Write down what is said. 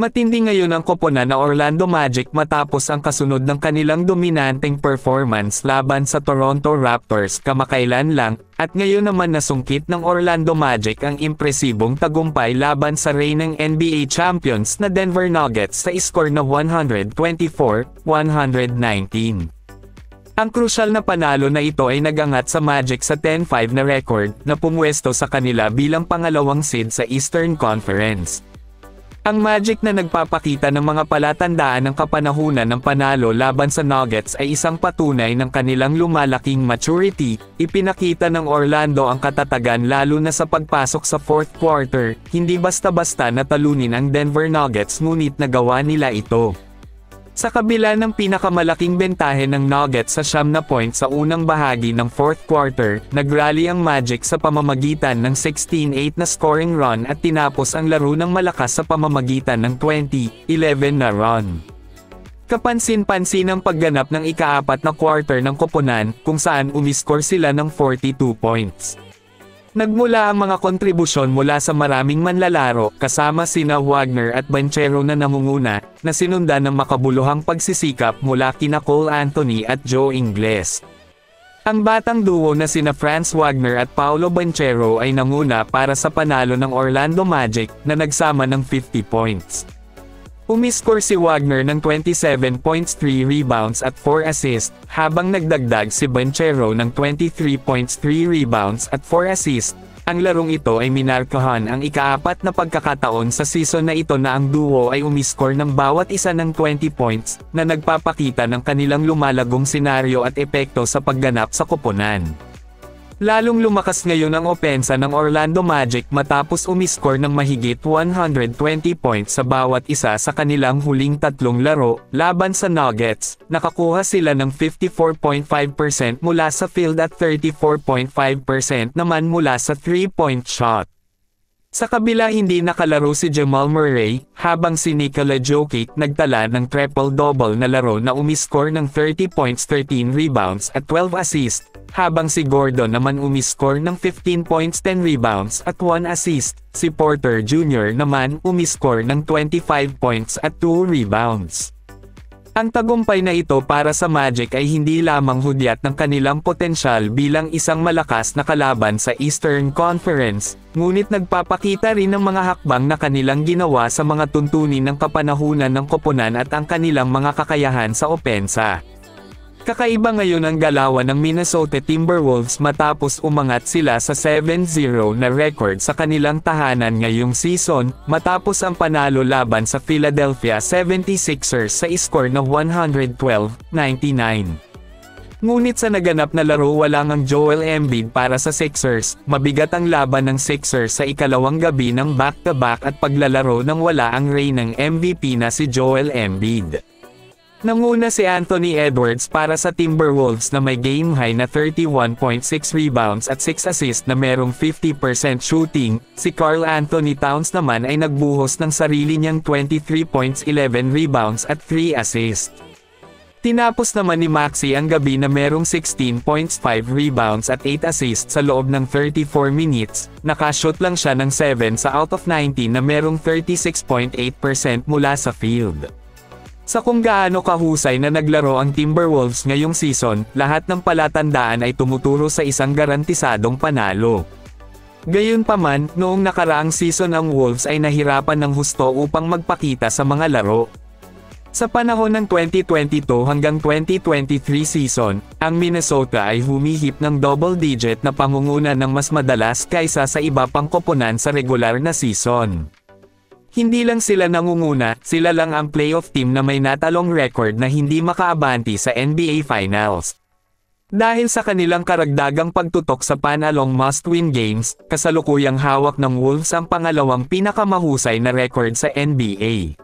Matindi ngayon ang koponan na Orlando Magic matapos ang kasunod ng kanilang dominanteng performance laban sa Toronto Raptors kamakailan lang, at ngayon naman nasungkit ng Orlando Magic ang impresibong tagumpay laban sa reynang NBA champions na Denver Nuggets sa score na 124-119. Ang krusyal na panalo na ito ay nagangat sa Magic sa 10-5 na record na pumwesto sa kanila bilang pangalawang seed sa Eastern Conference. Ang Magic na nagpapakita ng mga palatandaan ng kapanahunan ng panalo laban sa Nuggets ay isang patunay ng kanilang lumalaking maturity. Ipinakita ng Orlando ang katatagan lalo na sa pagpasok sa fourth quarter, hindi basta-basta natalunin ang Denver Nuggets ngunit nagawa nila ito. Sa kabila ng pinakamalaking bentahe ng Nuggets sa 9 na points sa unang bahagi ng fourth quarter, nagrally ang Magic sa pamamagitan ng 16-8 na scoring run at tinapos ang laro ng malakas sa pamamagitan ng 20-11 na run. Kapansin-pansin ang pagganap ng ika-4 na quarter ng koponan, kung saan umiscore sila ng 42 points. Nagmula ang mga kontribusyon mula sa maraming manlalaro, kasama sina Wagner at Banchero na nangunguna, na sinundan ng makabuluhang pagsisikap mula kina Cole Anthony at Joe Ingles. Ang batang duo na sina Franz Wagner at Paolo Banchero ay nanguna para sa panalo ng Orlando Magic, na nagsama ng 50 points. Umiscore si Wagner ng 27 points, 3 rebounds at 4 assists, habang nagdagdag si Banchero ng 23 points, 3 rebounds at 4 assists. Ang larong ito ay minarkahan ang ika-4 na pagkakataon sa season na ito na ang duo ay umiscore ng bawat isa ng 20 points, na nagpapakita ng kanilang lumalagong senaryo at epekto sa pagganap sa koponan. Lalong lumakas ngayon ang opensa ng Orlando Magic matapos umiscore ng mahigit 120 points sa bawat isa sa kanilang huling 3 laro, laban sa Nuggets. Nakakuha sila ng 54.5% mula sa field at 34.5% naman mula sa 3-point shot. Sa kabila hindi nakalaro si Jamal Murray, habang si Nikola Jokic nagtala ng triple-double na laro na umiscore ng 30 points, 13 rebounds at 12 assists, habang si Gordon naman umiscore ng 15 points, 10 rebounds at 1 assist. Si Porter Jr. naman umiscore ng 25 points at 2 rebounds. Ang tagumpay na ito para sa Magic ay hindi lamang hudyat ng kanilang potensyal bilang isang malakas na kalaban sa Eastern Conference, ngunit nagpapakita rin ng mga hakbang na kanilang ginawa sa mga tuntunin ng kapanahunan ng koponan at ang kanilang mga kakayahan sa opensa. Kakaiba ngayon ang galawan ng Minnesota Timberwolves matapos umangat sila sa 7-0 na record sa kanilang tahanan ngayong season, matapos ang panalo laban sa Philadelphia 76ers sa score na 112-99. Ngunit sa naganap na laro wala ang Joel Embiid para sa Sixers, mabigat ang laban ng Sixers sa ikalawang gabi ng back-to-back at paglalaro nang wala ang reynang MVP na si Joel Embiid. Nanguna si Anthony Edwards para sa Timberwolves na may game-high na 31.6 rebounds at 6 assists na merong 50% shooting. Si Karl Anthony Towns naman ay nagbuhos ng sarili niyang 23 points, 11 rebounds at 3 assists. Tinapos naman ni Maxey ang gabi na merong 16 points, 5 rebounds at 8 assists sa loob ng 34 minutes. Nakashoot lang siya ng 7 sa out of 19 na merong 36.8% mula sa field. Sa kung gaano kahusay na naglaro ang Timberwolves ngayong season, lahat ng palatandaan ay tumuturo sa isang garantisadong panalo. Gayunpaman, noong nakaraang season ang Wolves ay nahirapan ng husto upang magpakita sa mga laro. Sa panahon ng 2022 hanggang 2023 season, ang Minnesota ay humihip ng double-digit na pangunguna ng mas madalas kaysa sa iba pang koponan sa regular na season. Hindi lang sila nangunguna, sila lang ang playoff team na may natalong record na hindi makaabanti sa NBA Finals. Dahil sa kanilang karagdagang pagtutok sa panalong must-win games, kasalukuyang hawak ng Wolves ang pangalawang pinakamahusay na record sa NBA.